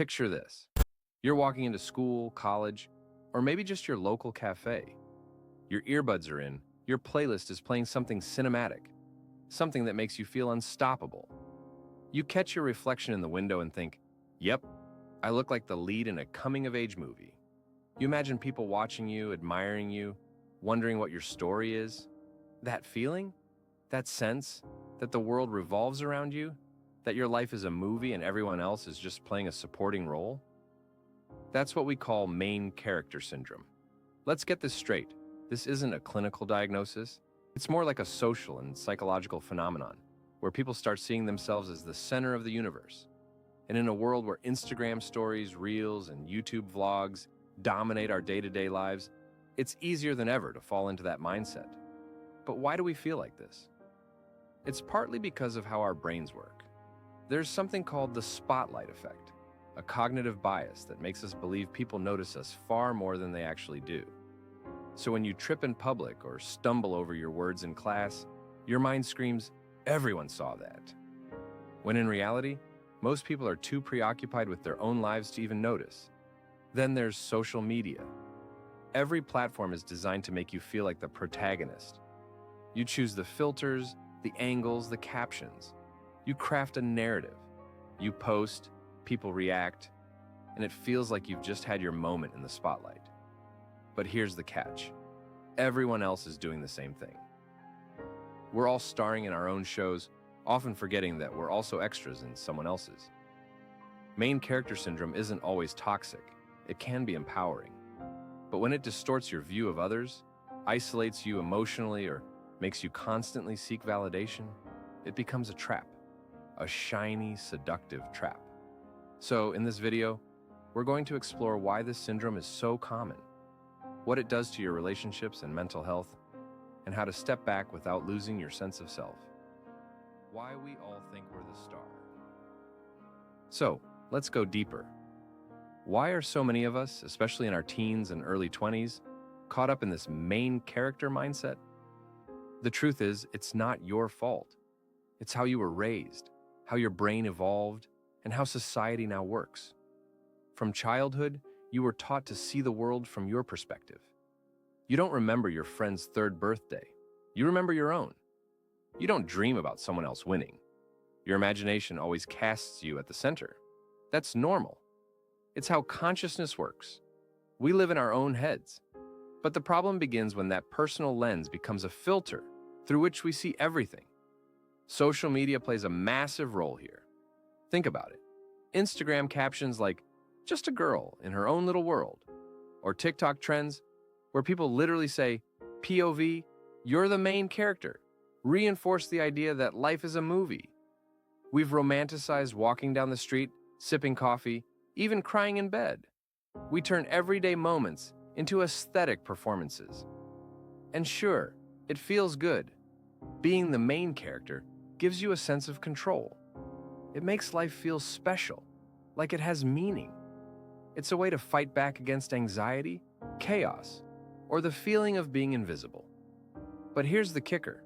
Picture this. You're walking into school, college, or maybe just your local cafe. Your earbuds are in, your playlist is playing something cinematic, something that makes you feel unstoppable. You catch your reflection in the window and think, yep, I look like the lead in a coming-of-age movie. You imagine people watching you, admiring you, wondering what your story is. That feeling, that sense that the world revolves around you, that your life is a movie and everyone else is just playing a supporting role? That's what we call main character syndrome. Let's get this straight. This isn't a clinical diagnosis. It's more like a social and psychological phenomenon, where people start seeing themselves as the center of the universe. And in a world where Instagram stories, reels, and YouTube vlogs dominate our day-to-day lives, it's easier than ever to fall into that mindset. But why do we feel like this? It's partly because of how our brains work. There's something called the spotlight effect, a cognitive bias that makes us believe people notice us far more than they actually do. So when you trip in public or stumble over your words in class, your mind screams, "Everyone saw that." When in reality, most people are too preoccupied with their own lives to even notice. Then there's social media. Every platform is designed to make you feel like the protagonist. You choose the filters, the angles, the captions. You craft a narrative. You post, people react, and it feels like you've just had your moment in the spotlight. But here's the catch. Everyone else is doing the same thing. We're all starring in our own shows, often forgetting that we're also extras in someone else's. Main character syndrome isn't always toxic. It can be empowering. But when it distorts your view of others, isolates you emotionally, or makes you constantly seek validation, it becomes a trap. A shiny, seductive trap. So in this video, we're going to explore why this syndrome is so common, what it does to your relationships and mental health, and how to step back without losing your sense of self. Why we all think we're the star. So, let's go deeper. Why are so many of us, especially in our teens and early 20s, caught up in this main character mindset? The truth is, it's not your fault. It's how you were raised, how your brain evolved, and how society now works. From childhood, you were taught to see the world from your perspective. You don't remember your friend's third birthday. You remember your own. You don't dream about someone else winning. Your imagination always casts you at the center. That's normal. It's how consciousness works. We live in our own heads. But the problem begins when that personal lens becomes a filter through which we see everything. Social media plays a massive role here. Think about it. Instagram captions like, "just a girl in her own little world," or TikTok trends where people literally say, "POV, you're the main character," reinforce the idea that life is a movie. We've romanticized walking down the street, sipping coffee, even crying in bed. We turn everyday moments into aesthetic performances. And sure, it feels good. Being the main character gives you a sense of control. It makes life feel special, like it has meaning. It's a way to fight back against anxiety, chaos, or the feeling of being invisible. But here's the kicker.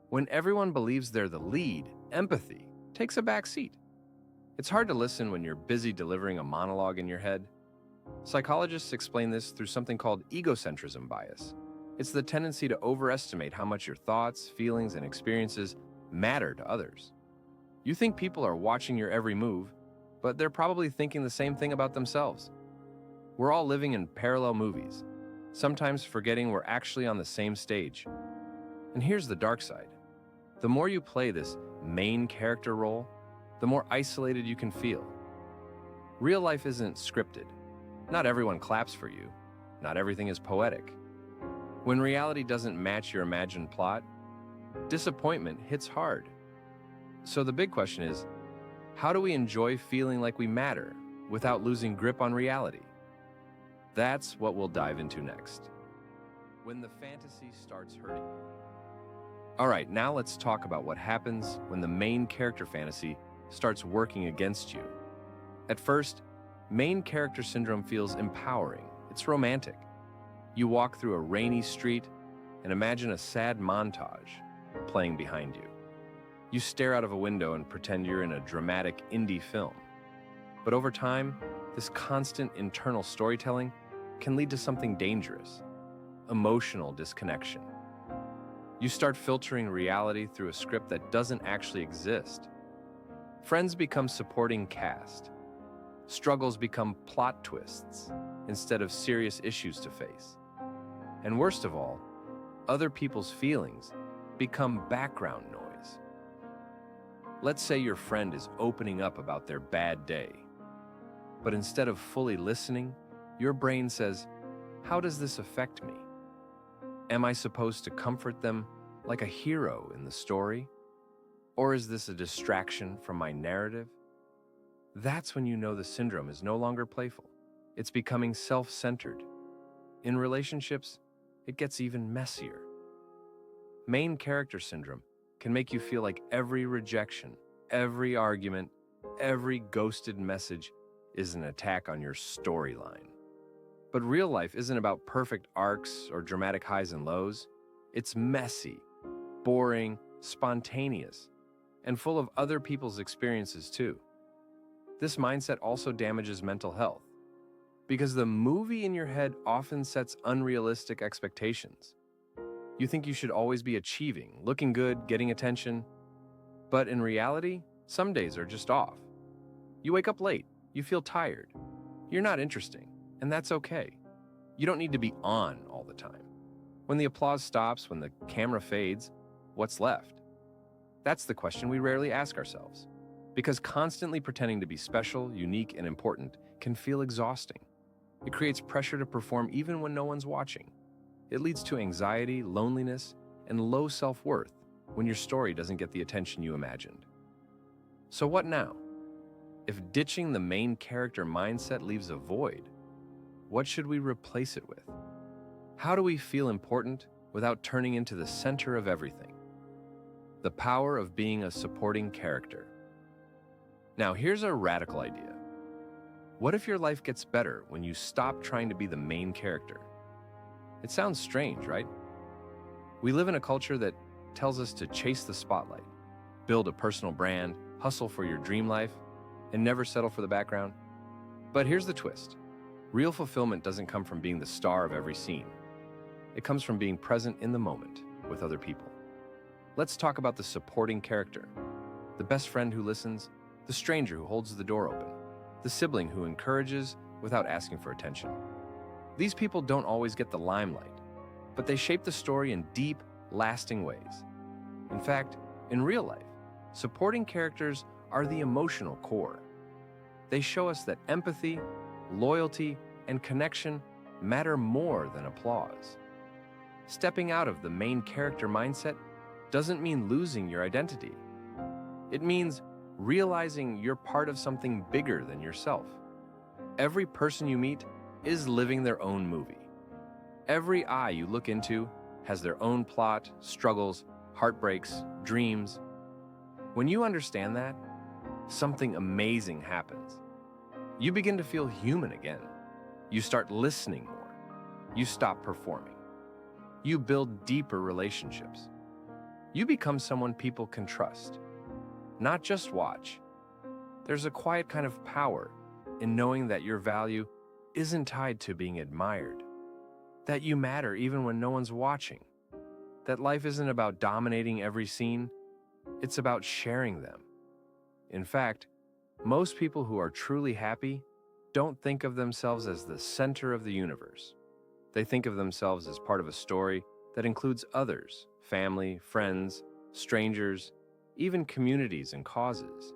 When everyone believes they're the lead, empathy takes a back seat. It's hard to listen when you're busy delivering a monologue in your head. Psychologists explain this through something called egocentrism bias. It's the tendency to overestimate how much your thoughts, feelings, and experiences matter to others. You think people are watching your every move, but they're probably thinking the same thing about themselves. We're all living in parallel movies, sometimes forgetting we're actually on the same stage. And here's the dark side. The more you play this main character role, the more isolated you can feel. Real life isn't scripted. Not everyone claps for you. Not everything is poetic. When reality doesn't match your imagined plot, disappointment hits hard. So the big question is, how do we enjoy feeling like we matter without losing grip on reality? That's what we'll dive into next. When the fantasy starts hurting you. All right, now let's talk about what happens when the main character fantasy starts working against you. At first, main character syndrome feels empowering. It's romantic. You walk through a rainy street and imagine a sad montage playing behind you. You stare out of a window and pretend you're in a dramatic indie film. But over time, this constant internal storytelling can lead to something dangerous: emotional disconnection. You start filtering reality through a script that doesn't actually exist. Friends become supporting cast. Struggles become plot twists instead of serious issues to face. And worst of all, other people's feelings become background noise. Let's say your friend is opening up about their bad day, but instead of fully listening, your brain says, "How does this affect me? Am I supposed to comfort them like a hero in the story? Or is this a distraction from my narrative?" That's when you know the syndrome is no longer playful. It's becoming self-centered. In relationships, it gets even messier. Main character syndrome can make you feel like every rejection, every argument, every ghosted message is an attack on your storyline. But real life isn't about perfect arcs or dramatic highs and lows. It's messy, boring, spontaneous, and full of other people's experiences too. This mindset also damages mental health, because the movie in your head often sets unrealistic expectations. You think you should always be achieving, looking good, getting attention, but in reality, some days are just off. You wake up late, you feel tired, you're not interesting, and that's okay. You don't need to be on all the time. When the applause stops, when the camera fades, what's left? That's the question we rarely ask ourselves, because constantly pretending to be special, unique, and important can feel exhausting. It creates pressure to perform even when no one's watching. It leads to anxiety, loneliness, and low self-worth when your story doesn't get the attention you imagined. So what now? If ditching the main character mindset leaves a void, what should we replace it with? How do we feel important without turning into the center of everything? The power of being a supporting character. Now, here's a radical idea. What if your life gets better when you stop trying to be the main character? It sounds strange, right? We live in a culture that tells us to chase the spotlight, build a personal brand, hustle for your dream life, and never settle for the background. But here's the twist. Real fulfillment doesn't come from being the star of every scene. It comes from being present in the moment with other people. Let's talk about the supporting character. The best friend who listens, the stranger who holds the door open, the sibling who encourages without asking for attention. These people don't always get the limelight, but they shape the story in deep, lasting ways. In fact, in real life, supporting characters are the emotional core. They show us that empathy, loyalty, and connection matter more than applause. Stepping out of the main character mindset doesn't mean losing your identity. It means realizing you're part of something bigger than yourself. Every person you meet is living their own movie. Every eye you look into has their own plot, struggles, heartbreaks, dreams. When you understand that, something amazing happens. You begin to feel human again. You start listening more. You stop performing. You build deeper relationships. You become someone people can trust, not just watch. There's a quiet kind of power in knowing that your value isn't tied to being admired, that you matter even when no one's watching, that life isn't about dominating every scene, it's about sharing them. In fact, most people who are truly happy don't think of themselves as the center of the universe. They think of themselves as part of a story that includes others, family, friends, strangers, even communities and causes.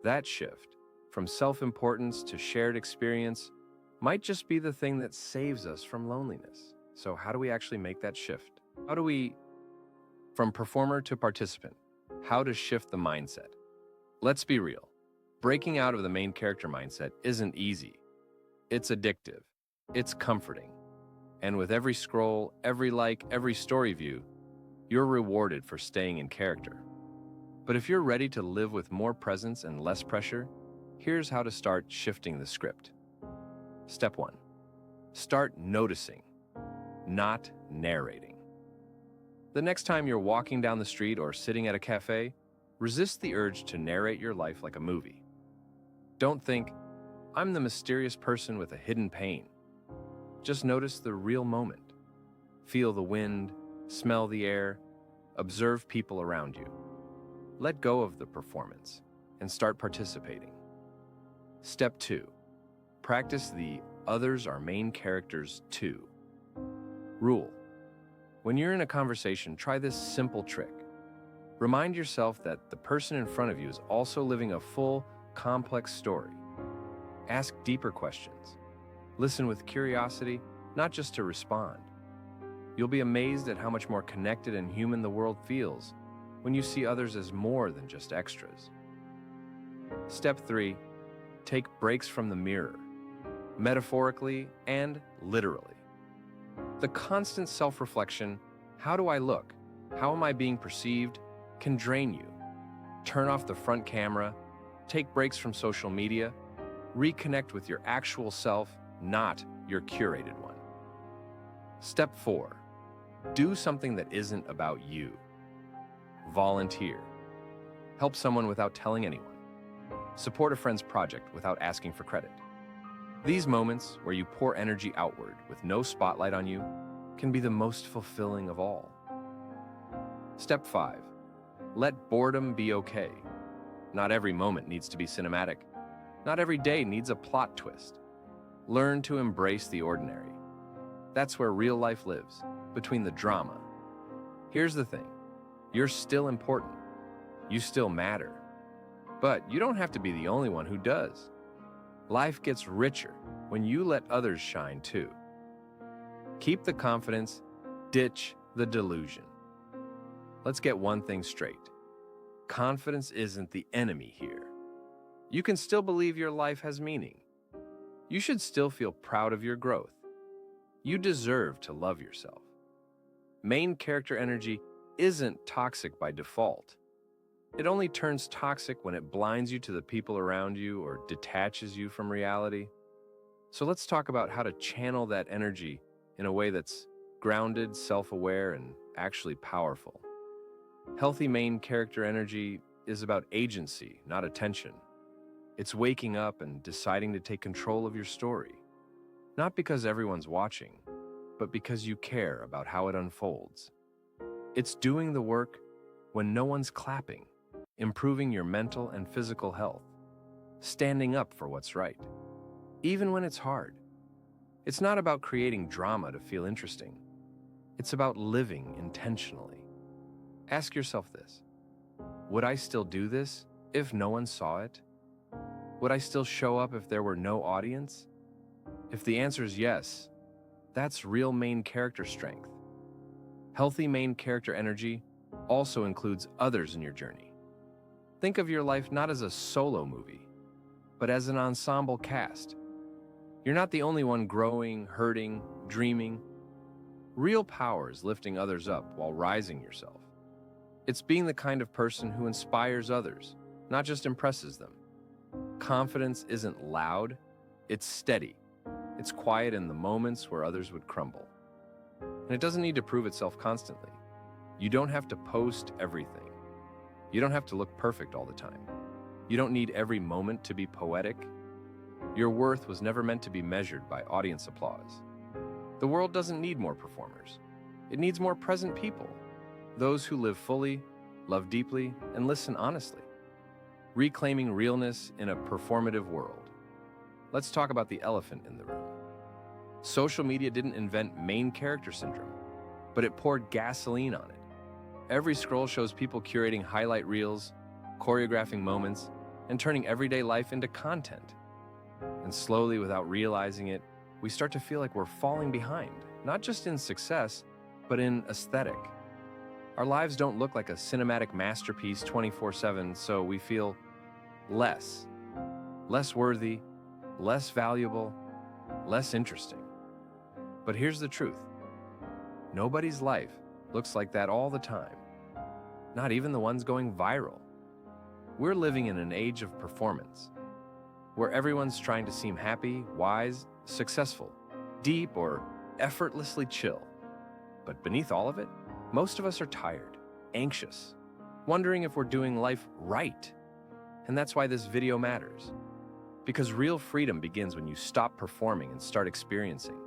That shift, from self-importance to shared experience, might just be the thing that saves us from loneliness. So how do we actually make that shift? How do we, from performer to participant, how to shift the mindset? Let's be real. Breaking out of the main character mindset isn't easy. It's addictive. It's comforting. And with every scroll, every like, every story view, you're rewarded for staying in character. But if you're ready to live with more presence and less pressure, here's how to start shifting the script. Step 1. Start noticing, not narrating. The next time you're walking down the street or sitting at a cafe, resist the urge to narrate your life like a movie. Don't think, I'm the mysterious person with a hidden pain. Just notice the real moment. Feel the wind, smell the air, observe people around you. Let go of the performance and start participating. Step 2. Practice the others are main characters too rule. When you're in a conversation, try this simple trick. Remind yourself that the person in front of you is also living a full, complex story. Ask deeper questions. Listen with curiosity, not just to respond. You'll be amazed at how much more connected and human the world feels when you see others as more than just extras. Step 3. Take breaks from the mirror, metaphorically and literally. The constant self-reflection, how do I look? How am I being perceived? Can drain you. Turn off the front camera, take breaks from social media, reconnect with your actual self, not your curated one. Step 4. Do something that isn't about you. Volunteer. Help someone without telling anyone. Support a friend's project without asking for credit. These moments, where you pour energy outward with no spotlight on you, can be the most fulfilling of all. Step 5. Let boredom be okay. Not every moment needs to be cinematic. Not every day needs a plot twist. Learn to embrace the ordinary. That's where real life lives, between the drama. Here's the thing. You're still important. You still matter. But you don't have to be the only one who does. Life gets richer when you let others shine too. Keep the confidence, ditch the delusion. Let's get one thing straight. Confidence isn't the enemy here. You can still believe your life has meaning. You should still feel proud of your growth. You deserve to love yourself. Main character energy isn't toxic by default. It only turns toxic when it blinds you to the people around you or detaches you from reality. So let's talk about how to channel that energy in a way that's grounded, self-aware, and actually powerful. Healthy main character energy is about agency, not attention. It's waking up and deciding to take control of your story. Not because everyone's watching, but because you care about how it unfolds. It's doing the work when no one's clapping, improving your mental and physical health, standing up for what's right, even when it's hard. It's not about creating drama to feel interesting. It's about living intentionally. Ask yourself this: would I still do this if no one saw it? Would I still show up if there were no audience? If the answer is yes, that's real main character strength. Healthy main character energy also includes others in your journey. Think of your life not as a solo movie, but as an ensemble cast. You're not the only one growing, hurting, dreaming. Real power is lifting others up while rising yourself. It's being the kind of person who inspires others, not just impresses them. Confidence isn't loud, it's steady. It's quiet in the moments where others would crumble. And it doesn't need to prove itself constantly. You don't have to post everything. You don't have to look perfect all the time. You don't need every moment to be poetic. Your worth was never meant to be measured by audience applause. The world doesn't need more performers. It needs more present people. Those who live fully, love deeply, and listen honestly. Reclaiming realness in a performative world. Let's talk about the elephant in the room. Social media didn't invent main character syndrome, but it poured gasoline on it. Every scroll shows people curating highlight reels, choreographing moments, and turning everyday life into content. And slowly, without realizing it, we start to feel like we're falling behind, not just in success, but in aesthetic. Our lives don't look like a cinematic masterpiece 24/7, so we feel less worthy, less valuable, less interesting. But here's the truth. Nobody's life looks like that all the time. Not even the ones going viral. We're living in an age of performance, where everyone's trying to seem happy, wise, successful, deep, or effortlessly chill. But beneath all of it, most of us are tired, anxious, wondering if we're doing life right. And that's why this video matters. Because real freedom begins when you stop performing and start experiencing.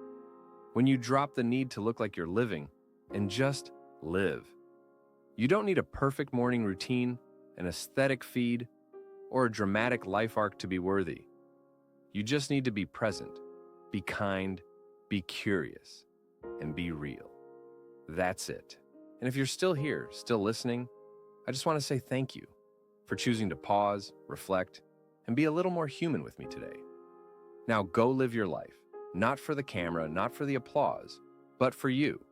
When you drop the need to look like you're living and just live. You don't need a perfect morning routine, an aesthetic feed, or a dramatic life arc to be worthy. You just need to be present, be kind, be curious, and be real. That's it. And if you're still here, still listening, I just want to say thank you for choosing to pause, reflect, and be a little more human with me today. Now go live your life, not for the camera, not for the applause, but for you.